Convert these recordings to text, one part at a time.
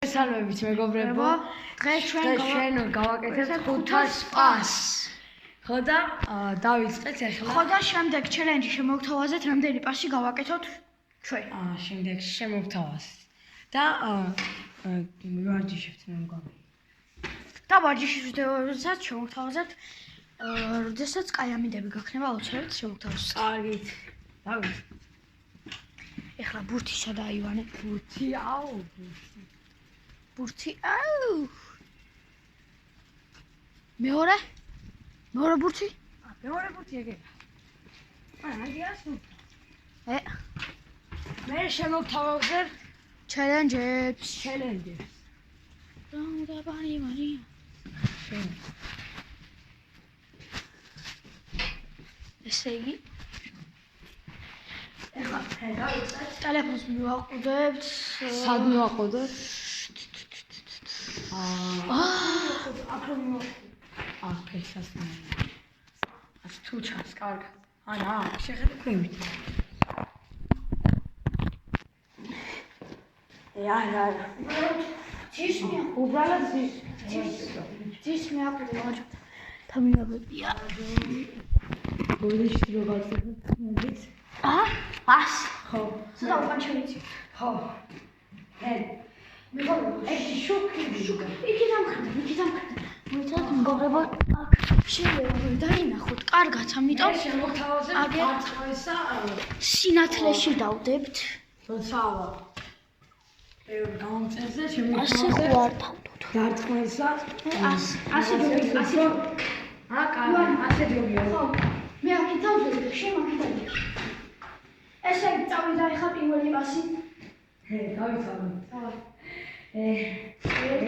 Salvებით მეგობრებო, დღეს ჩვენ გავაკეთებთ 500 პასს. ხო და დავიწყეთ ახლა. ხო და შემდეგ ჩელენჯი შემოგთავაზეთ, რამდენი პასი გავაკეთოთ ჩვენ. შემდეგ შემოგთავაზეთ. და ვარჯიშებთ მე მგონი. და ვარჯიშის ვიდეოებსაც შემოგთავაზეთ, როდესაც კაიამიდები გაქნება აუცილებლად შემოგთავაზეთ. კარგით. დავიწყეთ. ეხლა ბურთისა და აივანე. ბურთი, აუ, ბურთი, აუ. მეორე ბურთი? მეორე ბურთი ეგეა. აგიასო. მე შემოგთავაზებ ჩელენჯებს. დაუნდაბანი მარია. ესე იგი ეხლა ტელეფონს მივაყუდებთ. სად მივაყუდოთ? აქესაც თუ ჩანს, კარგი. ანა, შეხედე ქვევით. არა. ძის უბრალოდ ძის მეაყუდე მოჯო. თამინაბებია. გოლიშტი რო გავწევთ, მოგიც? პას. ხო. სადა უყანჩევიცი. ხო. ერთი შუქი. იგი დამხრდა. მოიცადეთ მეგობრებო, აქ შეიძლება დაინახოთ კარგად, ამიტომ შემოგთავაზებ არწყმისა სინათლეში დავდებთ. როცავა. გამომწესე ასე შემოგთავაზებ ხო არ დავდოთ. არწყმისა ასე ჯობია. კარგი, ასე ჯობია. ხო, მე აქ დავდებ, შემოგთავაზებ. ესე წავიდა ახლა პირველი პასი. დავიცავე. დავაი. 100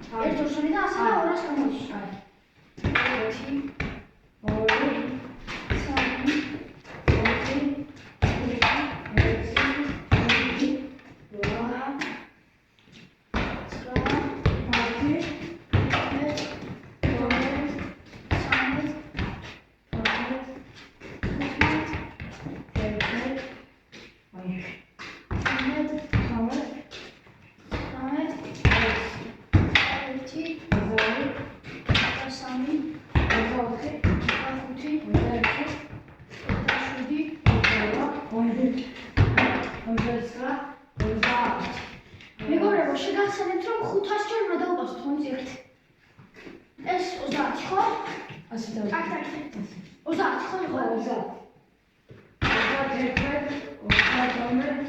ერთ ორსონი და ასე და 200 გამოდის. აი. 1 2 მეგობრებო, შეგახსენებთ, რომ 500 ჯერ უნდა დაუყოს თვით ერთ. ეს 30 ხო? ასე და. აქ. 30 ხო იყო? 30. 31, 32, 33,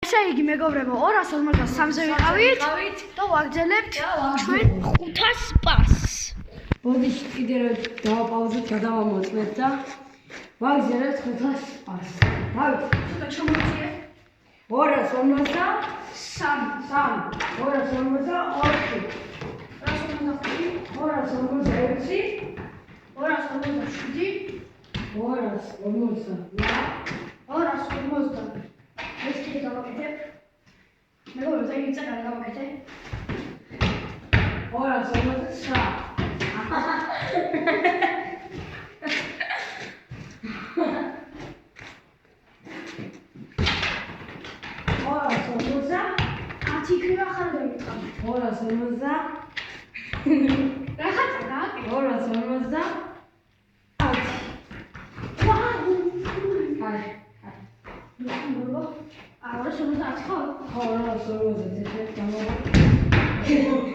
ესე იგი მეგობრებო 253-ზე ვიყავით და ვაგრძელებთ ჩვენ 500 პასს. ბოდიში კიდე რომ დავაპაუზოთ, გადავამოწმეთ და ვაგრძელებთ 500 პასს. დავით, ცოტა ჩამოვიძიე. 253, ეს კიდე გავაკეთებ. მეგობრებო, ზეგი წეგარი გავაკეთე. 253. ათი იქნება ხარ დავიწყავ. 250. რაღაცა გააკეთე. 250. მეგობრებო, 250 ხო? ხო, 250 გამოვა. 250.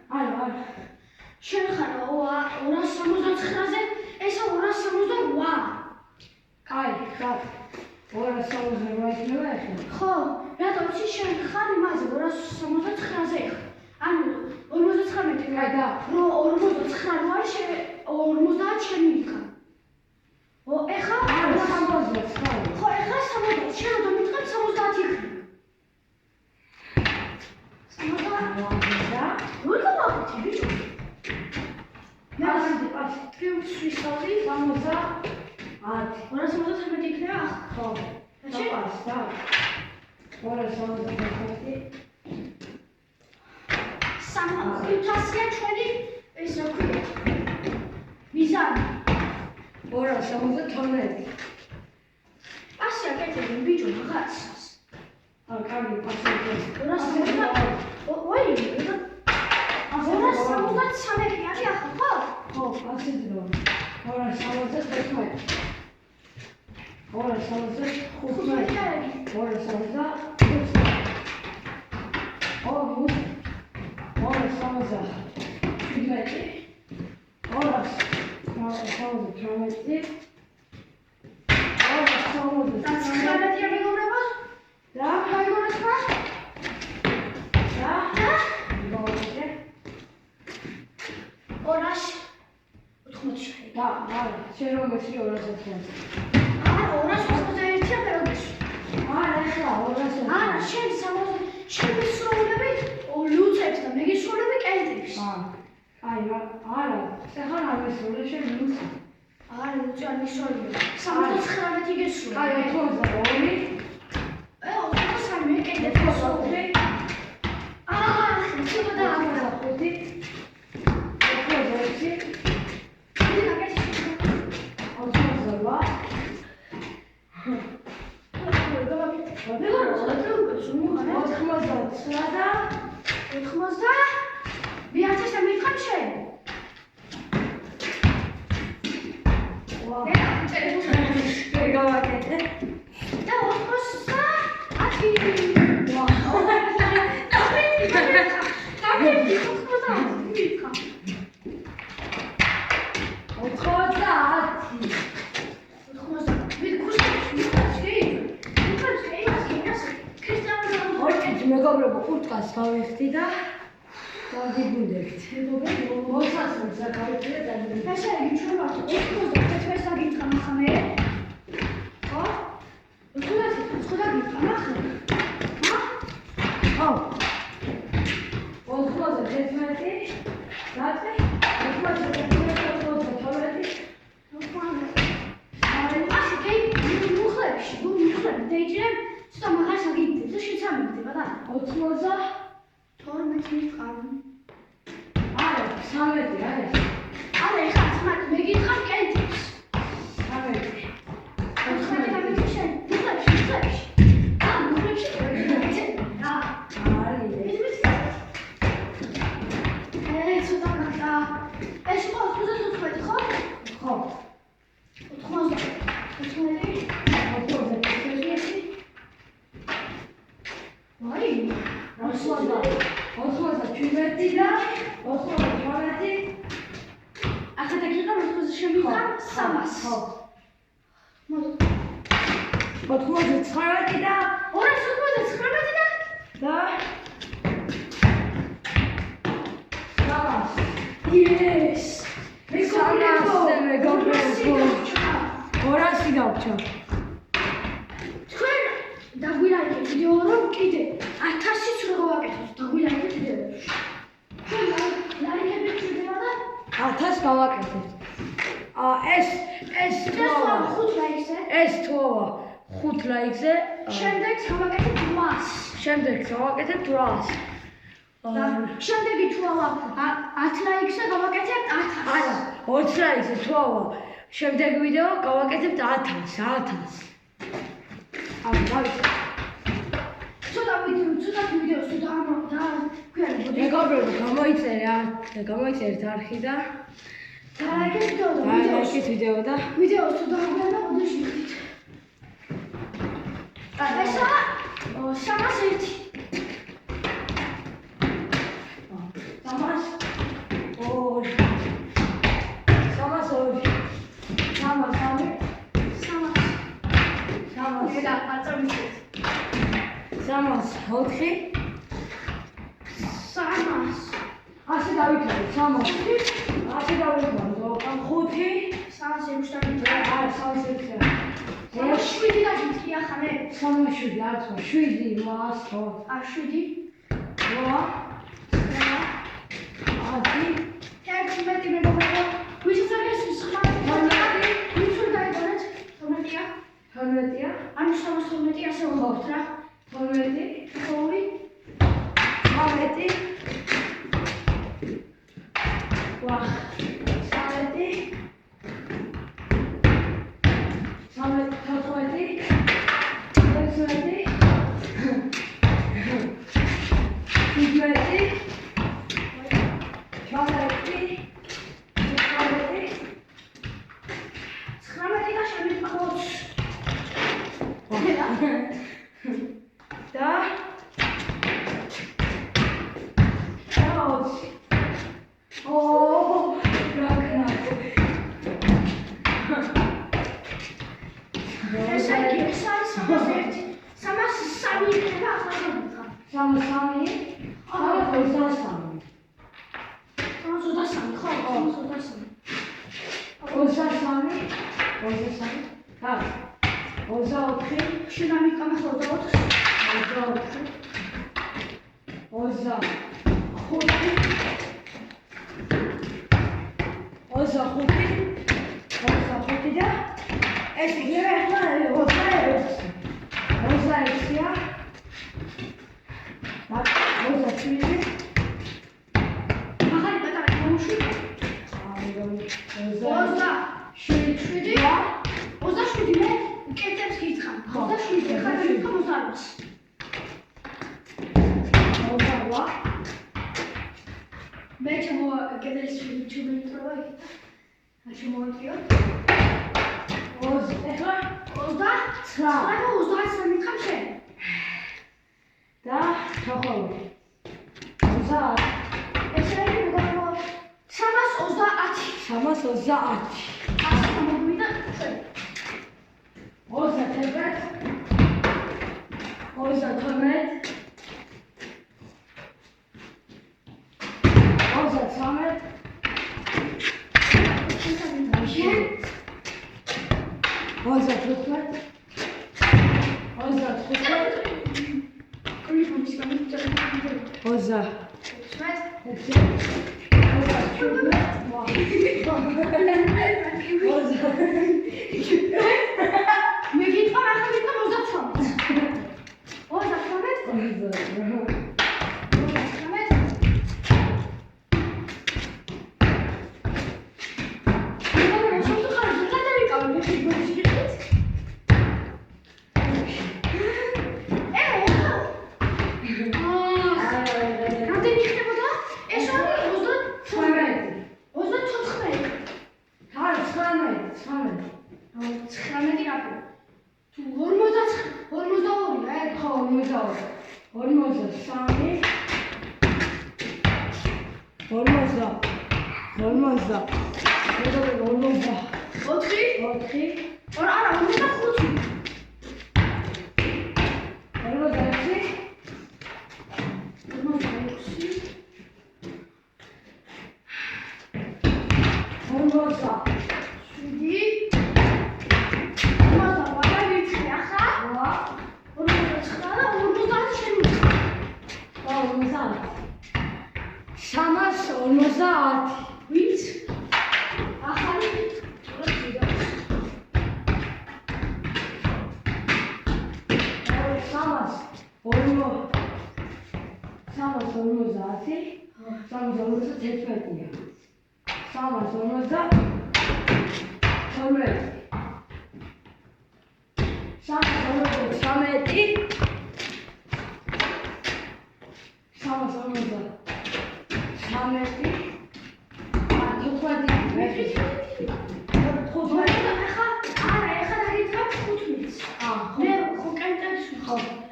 არა. შენ ხარ 269-ზე, ესა 268. კაი, 268 იქნება ახლა. ხო, რატომ იცი შენ ხარ იმაზე 269-ზე ხარ. ანუ 59 კაი და 49 რო არის 50 შენი იქა. ეხლა არა 69. ხო, ეხლა 70, შენ რომ მითხრა 70 იქნება. 70. როგორ გავაკეთე ბიჭო? მე პასი. ტრიუმფს ვისწავლი 70. 271 იქნება ახლა. ხო. რაჩი? პასი და 271. 500-ია ჩვენი ეს რა ქვია? მიზანი. 272. პასი აკეთებ ბიჭო რაღაცას. კარგი პასი. 273 არის ახლა, ხო? ხო, პასი დრო. 271. 275. 270. მეგობრებო, კურტკას გავიხდი და დავიგუნდებთ. მოსასწრებს რა გავიხდი და დავიგუნდებთ. ესე იგი ჩვენ ვართ 91-ს დაგიწყა ახლა მე. ხო? 91-ს დაგიწყა ახლა. ხო. 91 რატე? 91 ასე კი მუხლებში, დაიჭირე ცოტა მაგას აგიგდებ და შეც ამიგდება და 92 მყავი. არა, 13 არის. არა, ეხლა თმარ მე გითხარ კენტებს. 13. 91 გამიჩენ. მუხლებში. მუხლებში. და არის. ცოტა გახდა. ეს იყო 95, ხო? ხო. 90. ვაი, 87 და 88. ახლა დაგიღა მოსკოვზე შემიგა 300. ხო. მოდი. 99 და 299 და Yes. ორასი გავჩა. თქვენ დაგვილაიქეთ ვიდეო რომ კიდე 1000-იც რო გავაკეთოთ დაგვილაიქეთ ვიდეოებში. თქვენ ლაიქებით ვიდეო და 1000 გავაკეთებთ. ეს 5 ლაიქზე. ეს 5 ლაიქზე. შემდეგ გავაკეთებთ 800. შემდეგ გავაკეთებთ 800. შემდეგი თუ ავა 10 ლაიქზე გავაკეთებთ 1000. არა, 20 ლაიქზე თუ ავა შემდეგ ვიდეო გავაკეთებთ 1000. აი, დავიწყე. ცოტა ვიდეოს თუ დაგვიანებოდი. მეგობრებო, გამოიწერეთ არხი და დააიგეთ ვიდეო და ვიდეოს თუ დაგვიანებოდი შევიდით. ესა 301.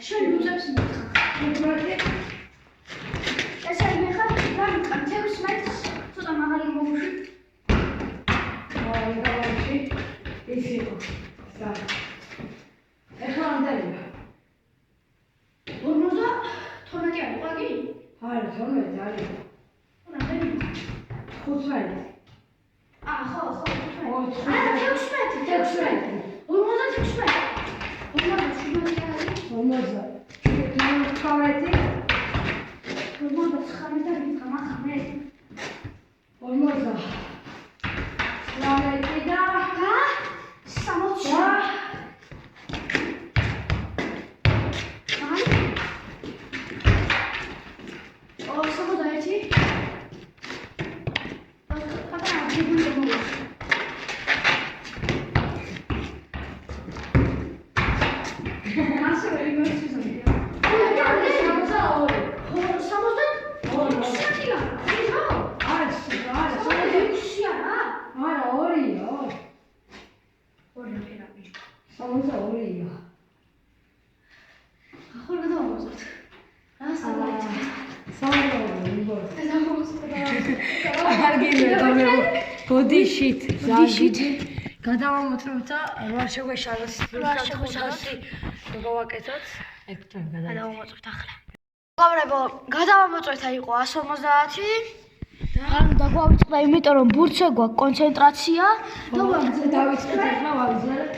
შენ უძებს არა 12 არის. რამდენი? 15. ხო, 15. ო, 16. 56. 57 არის. 50. 12. 59 და მითხამახამე. 50. 19 და 60. ბოდიშით გადავამოწმოთ და რა შეგვეშალოს გავაკეთოთ ეგ თან გადავამოწმოთ ახლა. მოგაბრებო, გადავამოწმეთ იყო 150 ან დაგვავიწყდა იმიტომ რომ ბურთზე გვაქვს კონცენტრაცია და დავიწყეთ ახლა ვავიზიარებთ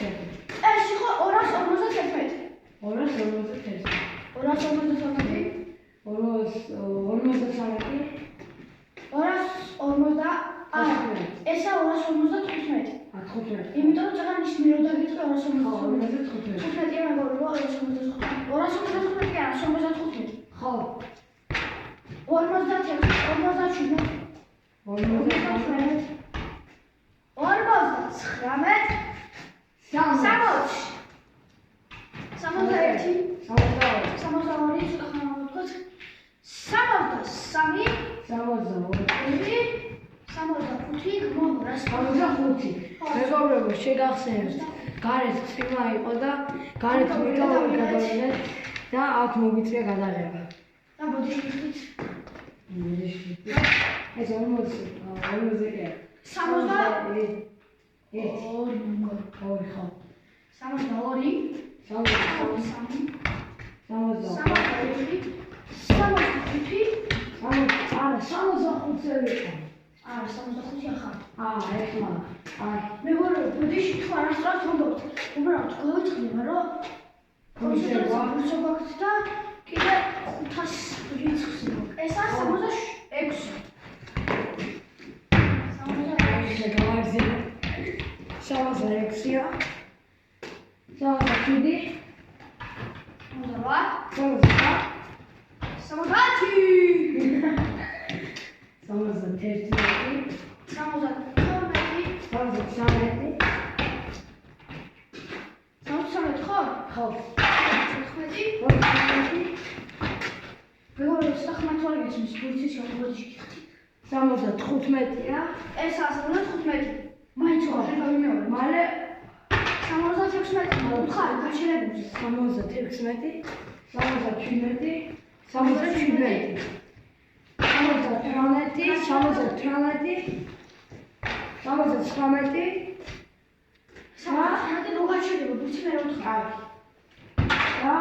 ეს იყო 251. 251 251 ესა 255. იმიტომ რომ წაგან ის მირო დაგიწყე 255. 15 მეგობრებო 255 არა 55. ხო 57 57 მეგობრებო, შეგახსენებთ, გარეთ წვიმა იყო და გარეთ მიკროფონი გადავიდეთ და აქ მოგიწია გადაღება. და ბოდიშით. ეს 40 40-ია. 62 ხო. 62 ეხლა. მეგობრებო, ბოდიში თუ არასდროს ვამბობთ, უბრალოდ გავიწყდება, რომ კონცენტრაცია გვაქვს და კიდე 500 რიცხვს გვაქვს. ეს არის 66. 66-ია. 67. 75-ია. ეს 75. მაინც ვარ გავიმეორე. მალე 76 უთხარი გაჩერებული. 76, 77, 77. 79. სამი გაჩერდება, ბურთი მე რა ვთხარი. და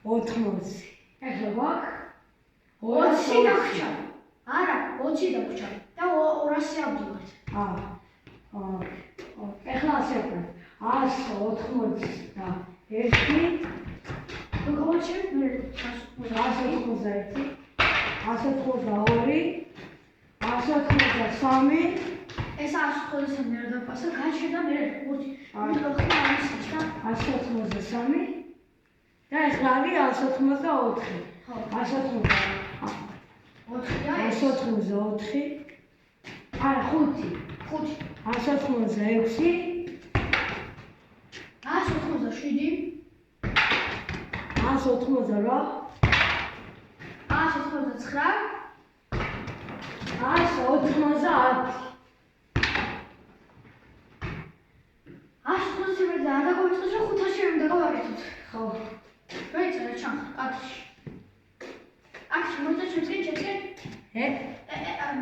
80. ეხლა გვაქვს 20 დაგჭა. არა, 20 დაგჭა. და 200 ავდივართ. ეხლა ასე ვქნა. 181 გავაჩერებ მე 181, 182, 183. ეს 183 არ დაპასა, გაჩერდა მე ბურთი. ამიტომ ხარ ამის და 183 და ეხლა არის 184. ხო. 184. არა 5. 186. 187. 188. 189. 190. 190 და დაგავიწყოთ რომ 500 უნდა გავაკეთოთ. ხო. გაიწერე ჩანხ, კაცში. აქში მოიწევს ჩემს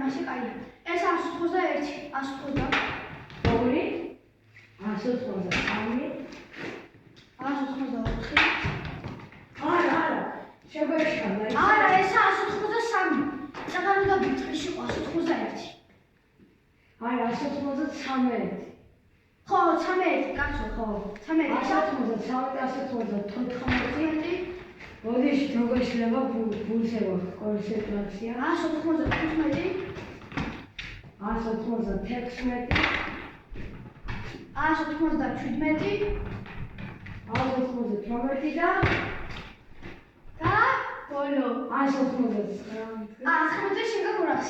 მასე კაია. ეს 181, 180. 2, 183. 184. არა, შეგვეშალა. არა, ეს 180 193. ხო, 13 კაცო, ხო. 13. 193. ბოდიში როგორ შეიძლება ბურსება კონცენტრაცია? 195. 196. 197 198 და ბოლო 199. 19 შეგაგურას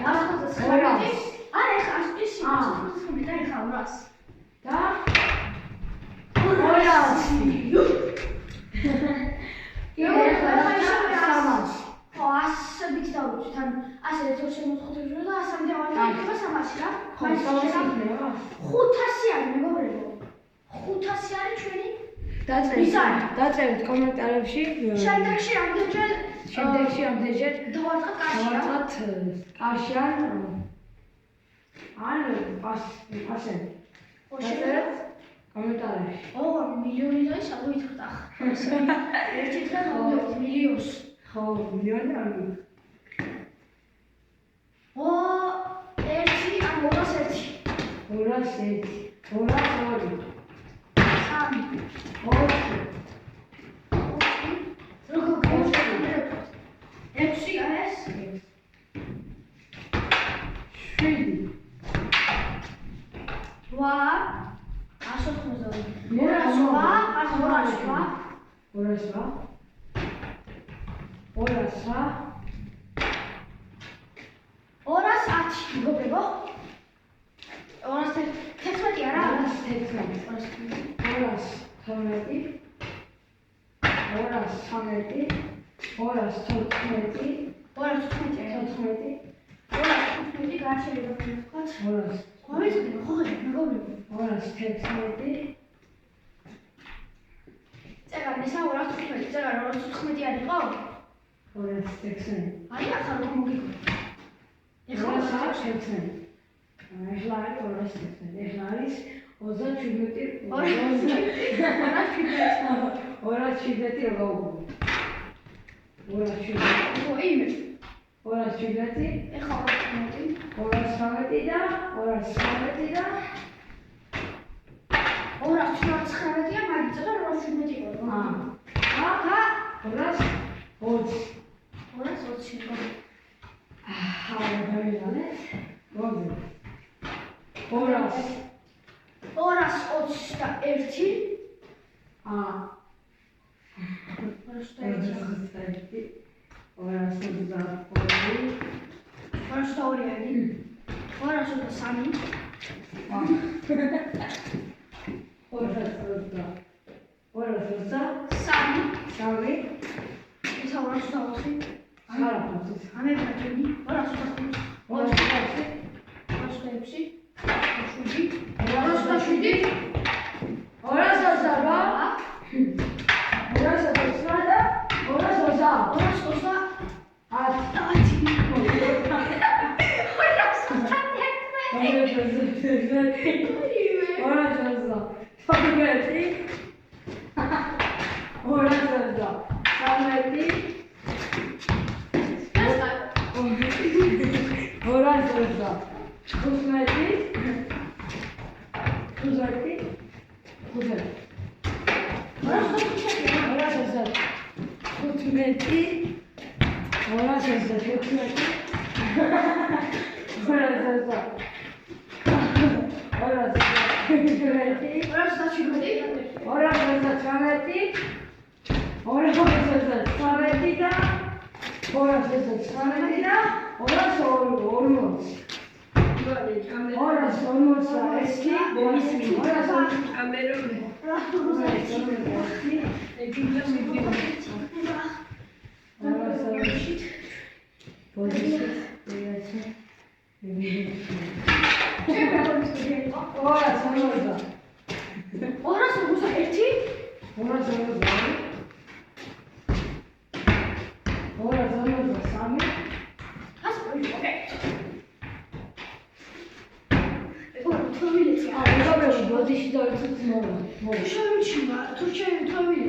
199 არა ეხა 199 და ეხა 200 და 200. ხო, 100-ით დავუწვით, ანუ 100 195 და 100-მდე ვარ 300 რა. ხო, 300 იქნება. 500 არის მეგობრებო. 500 არის ჩვენი დაწერეთ კომენტარებში. შემდეგში რამდენჯერ დავარტყათ კარში რა. ან ასე. დაწერეთ კომენტარებში. ო, მილიონი და ისე ვითხრდა. ერთი დღე გავუვით მილიონს. ხო, მილიონი არ მი. ო, 1 ან 201. 201. 202. 3. 4. როგორ გავუშვებთ? 6 არის? 7. 8. 192. 210 მეგობრებო. 211 არა? 215 გაჩერება ვთქვათ. გავიწყდები ხო მეგობრებო. 216. წეგარ ესა 215, წეგარ 215 არ იყო? 216. აი ახლა რომ მოგიყვე. ეხლა 216. ეხლა არის 216. ეხლა არის 37. 217 როგორ უგო? 217. ხო იმე. 217. ეხლა 215. 213 და 213 და 219-ია, მაგიცა და 217 იყო. და 220. 220 იყო. დავიდანეთ. მოგზე. 221.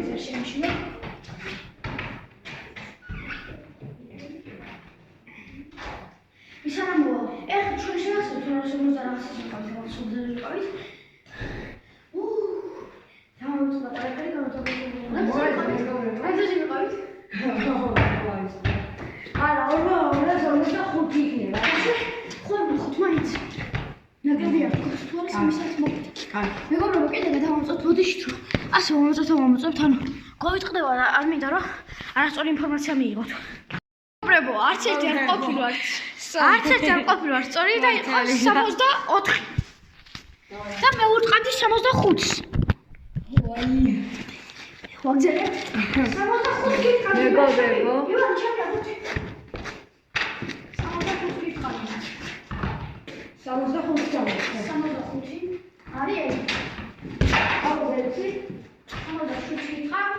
221. ისარამოა, ეხლა ჩვენ შევასწავლეთ თორემ და რაღაცას ვიყავით, სულზე ვიყავით. დავუწყდა პარაკერი არა, 45 იქნება. ხო, 5 მაინც. ნაგებია, თუ არის ამისაც მოვიდე. მეგობრებო, კიდე გადავამოწოთ, ბოდიშით რომ ასე მომოწოთ, ანუ გავიტყდება და არ მინდა რომ არასწორი ინფორმაცია მიიღოთ. მეგობრებო, არც ერთი არ ყოფილვარ სწორი და იყო 64. და მე ვუტყადი 65-ს. ვაგზავნეთ. 65 გიტყავი. მეგობრებო. ივან, ჩემი 65 გიტყავი. 65 წამო. 65 არის. აბოლეთი. 67 გიტყავ.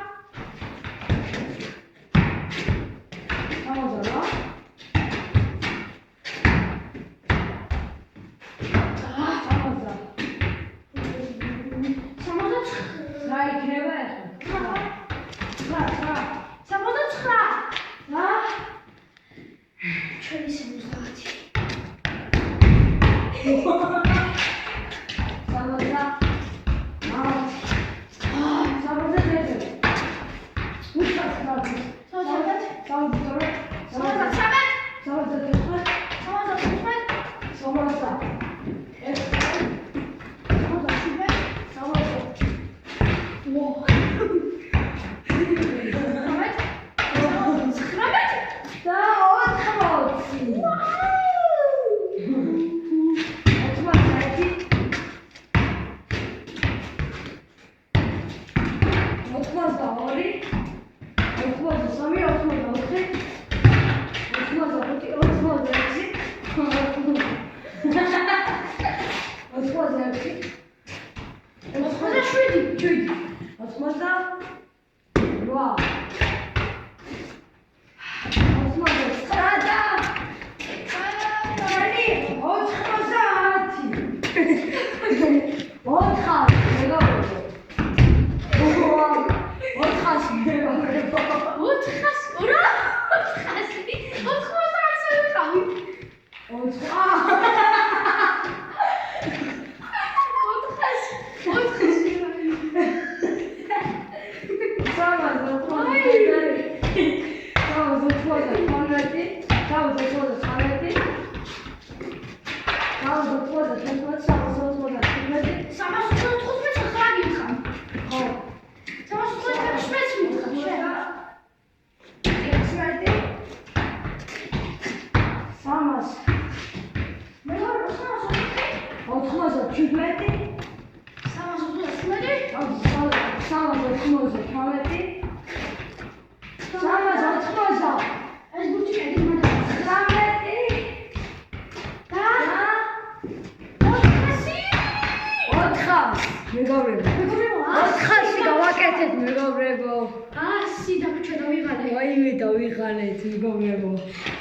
400 გავაკეთეთ მეგობრებო. 100 დაგვიჩა და ვიღალე. ვაიმე დავიღალეთ მეგობრებო.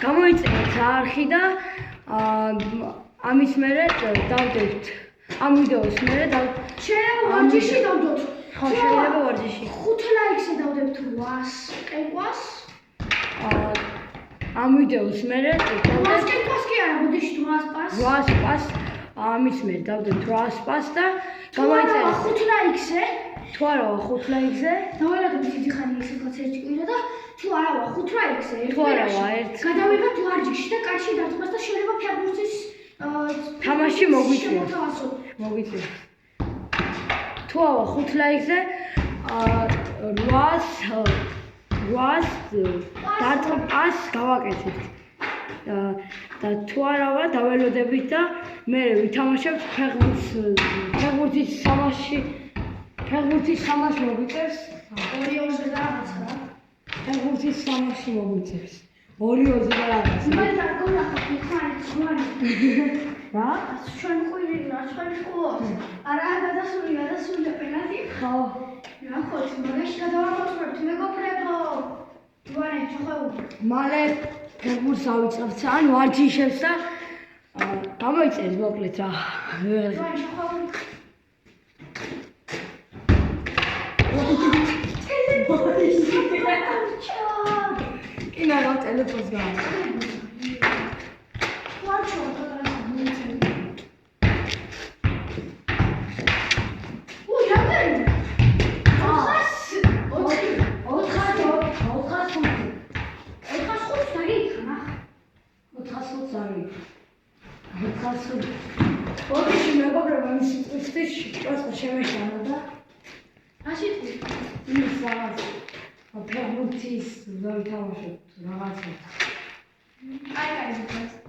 გამოიწერეთ არხი და ამის მერე დავდებთ. ამ ვიდეოს მერე შეიძლება ვარჯიში დავდოთ. ხო, შეიძლება ვარჯიში. 5 ლაიქზე დავდებთ 800 კენკვას. ამ ვიდეოს მერე დავდებთ კენკვას კი არა, ბოდიში 800 პას. 800 პას. ამის მერე დავდებთ 800 პას და გამოიწერეთ 5 ლაიქზე. თუ არა 5 ლაიქზე დაველოდოთ დიდი ხანი ისეთაც ერთი კვირა და თუ არა 5 ლაიქზე თუ არა ერთ გადავიღოთ ვარჯიში და კაცი დარტყმას და შეიძლება ფეხბურთის თამაში მოგვიწევს. თუ არა 5 ლაიქზე 800 დარტყმას გავაკეთებთ. და თუ არავა დაველოდებით და მე ვითამაშებთ ფეხბურთის თამაში მოგვიწევს 2-2 და რაღაცა რა. ფეხბურთის თამაში მოგვიწევს 2-2 და რაღაცა. მე დაგონახავ ხარი ზღვარი. რა? ჩვენ ყვირინა, ჩვენ ყო. არა გადასული პენალტი. ხო. ნახოთ, მაგაში გადავამოწმებთ მეგობრებო. ვარე, ჩხაუდი. მალე ფეხბურთს ავიწყებთ ან ვარჯიშებს და გამოიწერეთ მოკლედ რა. ვარე, ჩხაუდი. კინა რა ტელეფონს გავა. გასული. ბოდიში მეგობრებო მის სიტყვის просто შემეშალა და რაში თქვი? ის რაღაც აფრაგმენტის დავთამაშოთ რაღაცა. კაი ზოგადად.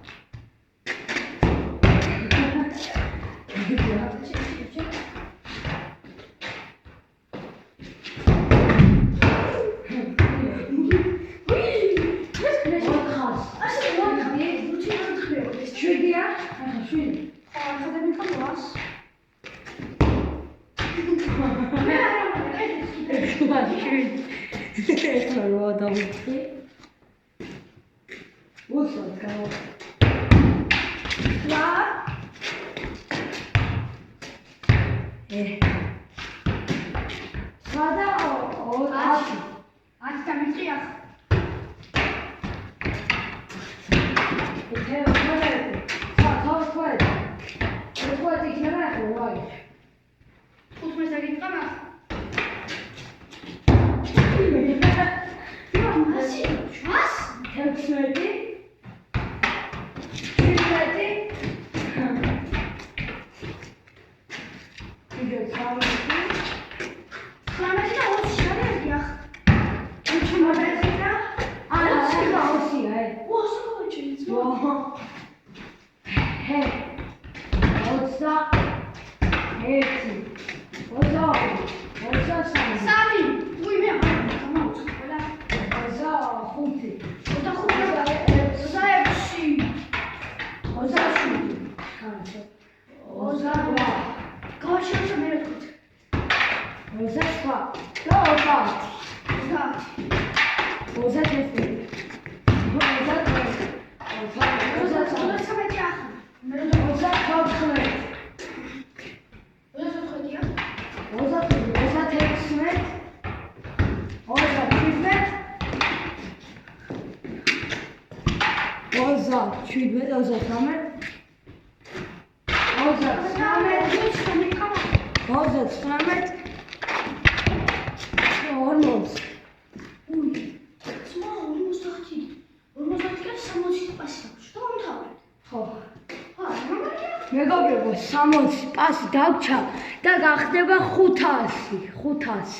მეგობრებო 60 პასი დავჩა და გახდება 500.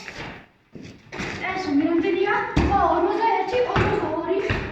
ეს მერამდენია 41 42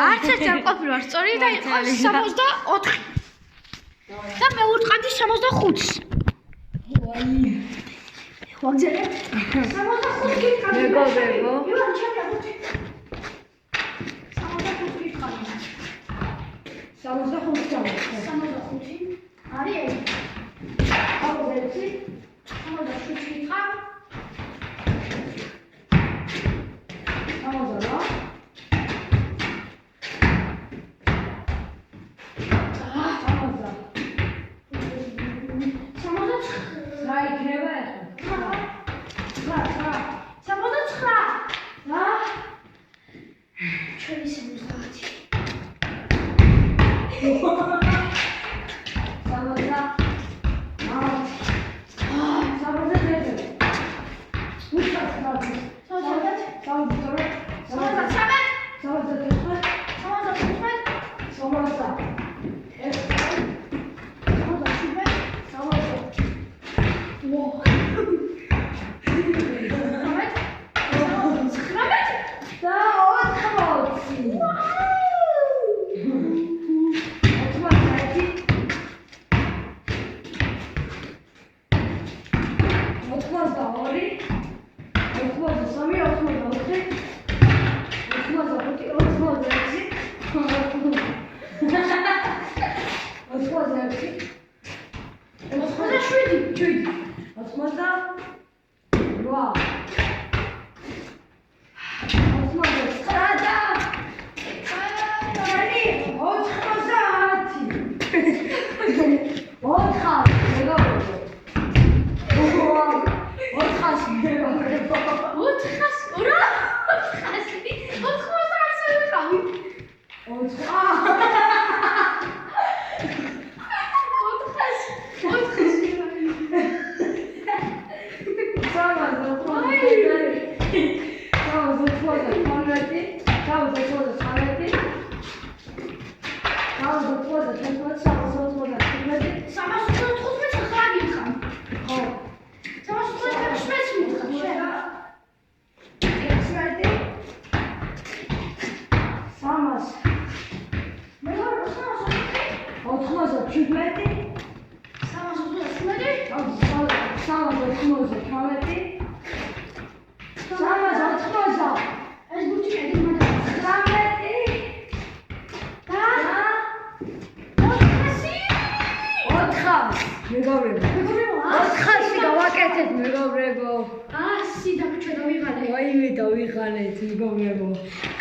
არც ერთი არ ყოფილვართ სწორი და იყო 64 და მე ვუწყავდი 65-ს. ვაგზელებთ 65 გიტყავი. მეგობრებო. ივან ჩემი 65 გიტყავი. 65 ჩავარდა. 65 არის ავღერცი 67 გიტყავ. ავღერა. რა იქნება ახლა? 69 რა? ჩვენი 70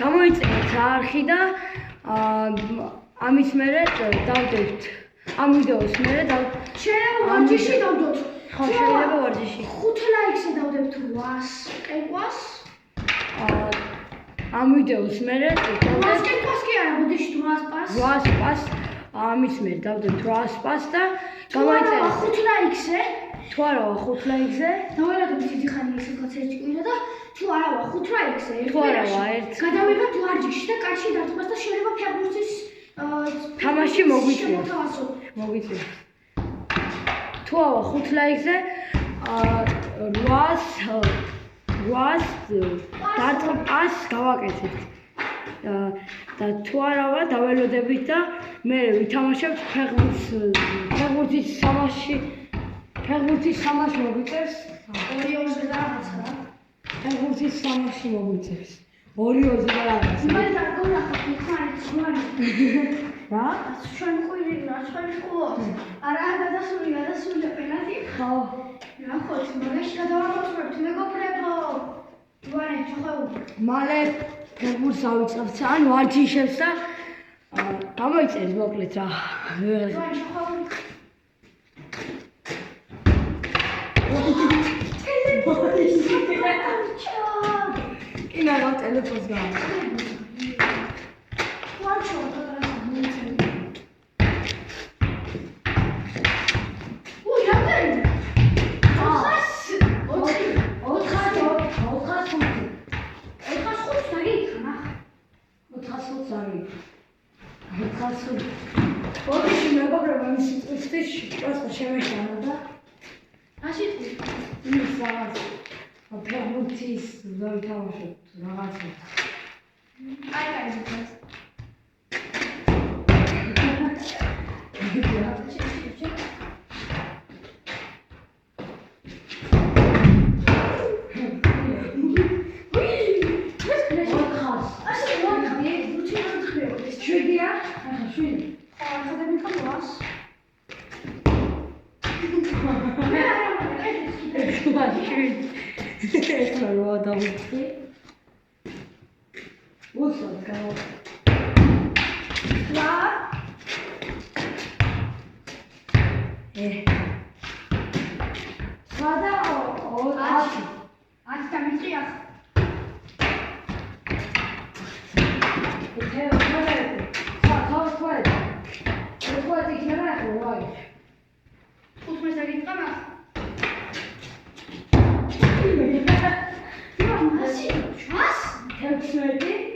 გამოიწერეთ არხი და ამის მერე დავდებთ ამ ვიდეოს მერე შეიძლება ვარჯიში დავდოთ. ხო შეიძლება ვარჯიში 5 ლაიქზე დავდებთ 800-ს. კენკვას? ამ ვიდეოს მერე დავდებთ კენკვას კი არა, ბოდიში 800 800-ს ამის მერე დავდებთ 800-ს და გამოიწერეთ 5 ლაიქზე. თუ არა 5 ლაიქზე დავერადოთ დიდი ხანი ისედაც ერთი კვირა და თუ არა 5 ლაიქზე თუ არა ერთ გადავიღებთ ვარჯიში და კაცი დარტყმას და შეიძლება ფეხბურთის თამაში მოგვიწევს. თუ არა 5 ლაიქზე 800 დარტყმას გავაკეთებთ. და თუ არავა დაველოდებით და მე ვითამაშებთ ფეხბურთის თამაში მოგვიწევს. 2-2-ზე და რაღაცა რა. ფეხბურთის თამაში მოგვიწევს. 2-2-ზე და რაღაცა. მე დაგონახავთ ხარი ზღვარი. რა? ჩვენ ყვირილა, ჩვენ ყო. არა, გადასული პენალტი. ხო. ნახოთ, მაგაში გადავამოწმებთ მეგობრებო. ვარე, ჩხაუ. მალე ფეხბურთს ავიწყებთ ან ვარჯიშებს და გამოიწერეთ მოკლედ რა. ვარე, ჩხაუ. კინა რა ტელეფონს გავა. ბოდიში მეგობრებო ის სიტყვის просто შემეშალა და ასე ის რაღაც ფეხბურთის დავთამაშოთ რაღაცა. აი შვიდი. ხო, ახლა მიყავს. ეხლა რა დავუწყი? უსად გავა. რა? სადა 10. 10 დამიწი ახ. ხუთმეტს დაგიწყამ ახ. მასი ჩას? 16.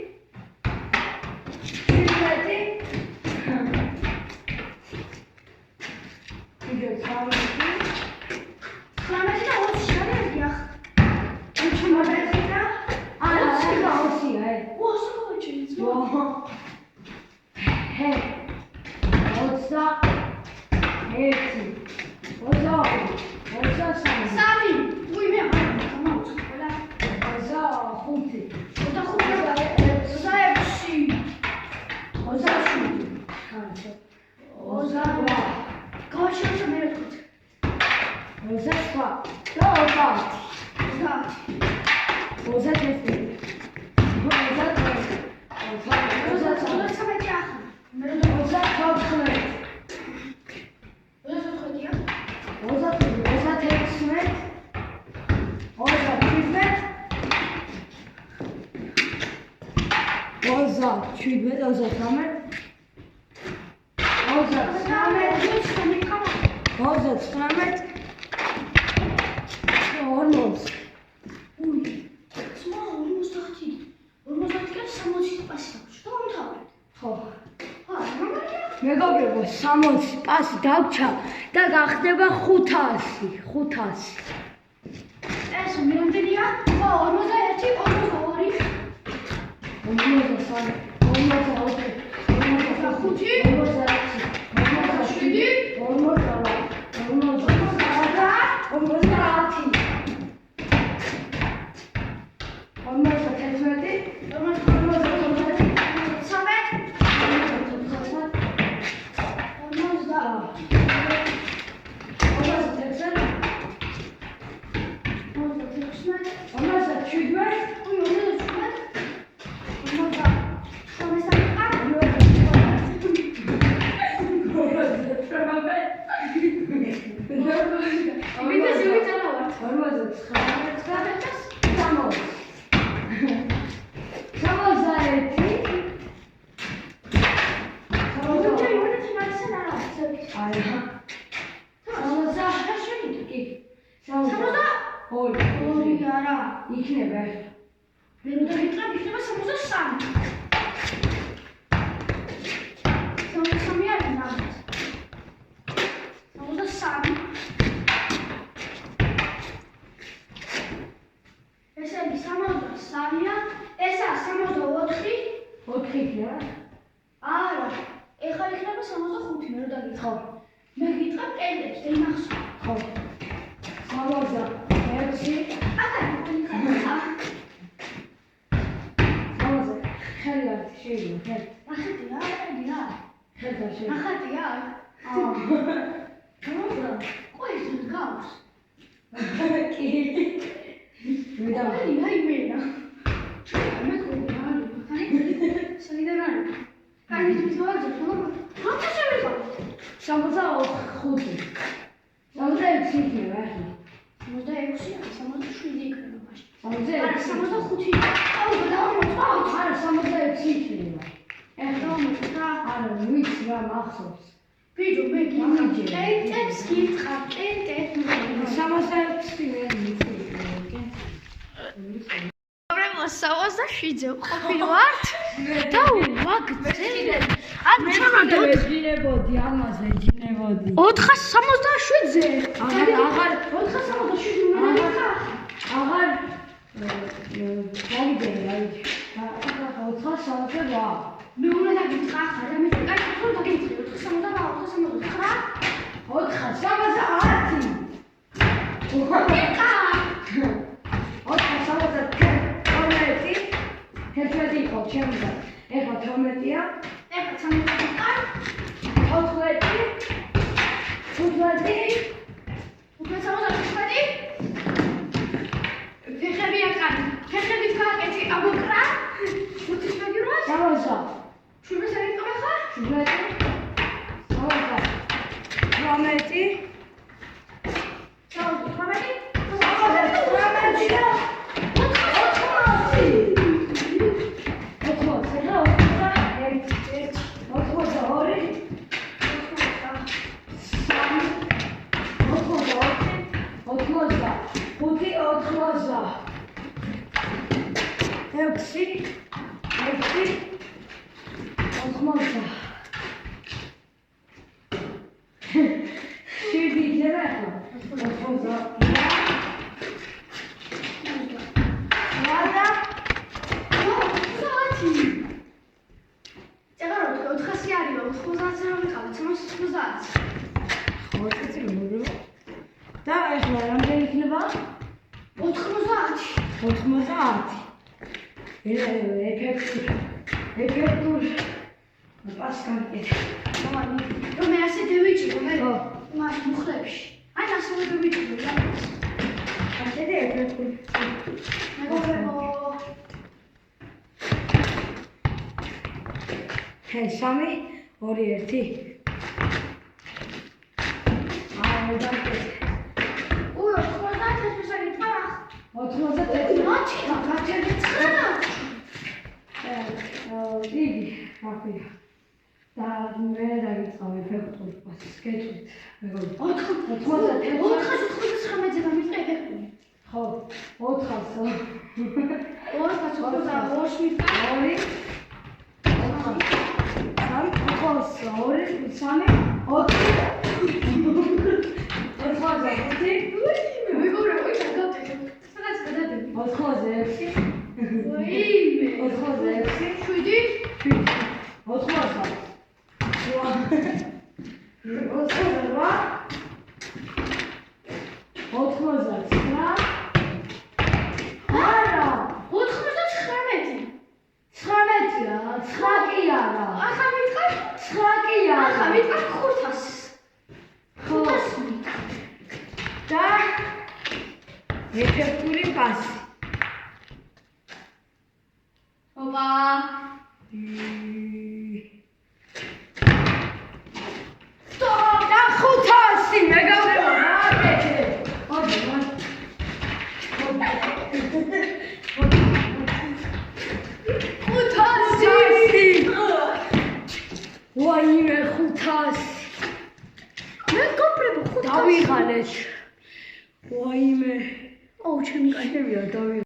მეგობრებო 60 პასი დავჩა და გახდება 500. 500. ეს მერამდენია? ხო, 41, 42. 53, 54, 67-ზე ყოფილვართ და ვაგრძელებ. ან ჩემო 467-ზე. აღარ 468. მე უნდა დაგიწყა ახლა და მე კაი ხო დაგიწყე 470. ეხლა 12-ია. ეხლა 13-ია. ფეხები აკანი. ფეხებით გააკეთე ამოკრა. 5 მაგიროს. Სამოცდა. 17 ეკავე ხარ? 18. და ახლა რამდენი იქნება? 90. 90. ეფექტური პასკალკეთ. რომ მე ასე დევიჭირო მე ხო. მას მუხლებში. აი ასე დევიჭირო რა. ასე და ეფექტური. მეგობრებო. ჰე, 3, 2, 1. დავკეთე. 91. დიდი, აკია. და მე დაგიწყავე ეფექტური პასის კეთილით. მეგობრებო. 499-ზე გამიწე ეფექტური. ხო, 400. 492. მეგობრებო, ის გადავდე. სადაც გადადები? 86. ვაიმე. 86. 7. 80. 89. არა, 99. 19-ია, 9 კი არა. ახლა მითხარ? 9 კი არა. ახლა მითხარ 500. ხო. და ეფექტური პასი. ოპა. და 500 მეგობრებო, გააკეთე. ოდი. ვაიმე 500. მეგობრებო, 500. დავიღალეთ. ვაიმე. ოუ, ჩემი კაი. შევია დავიღალე.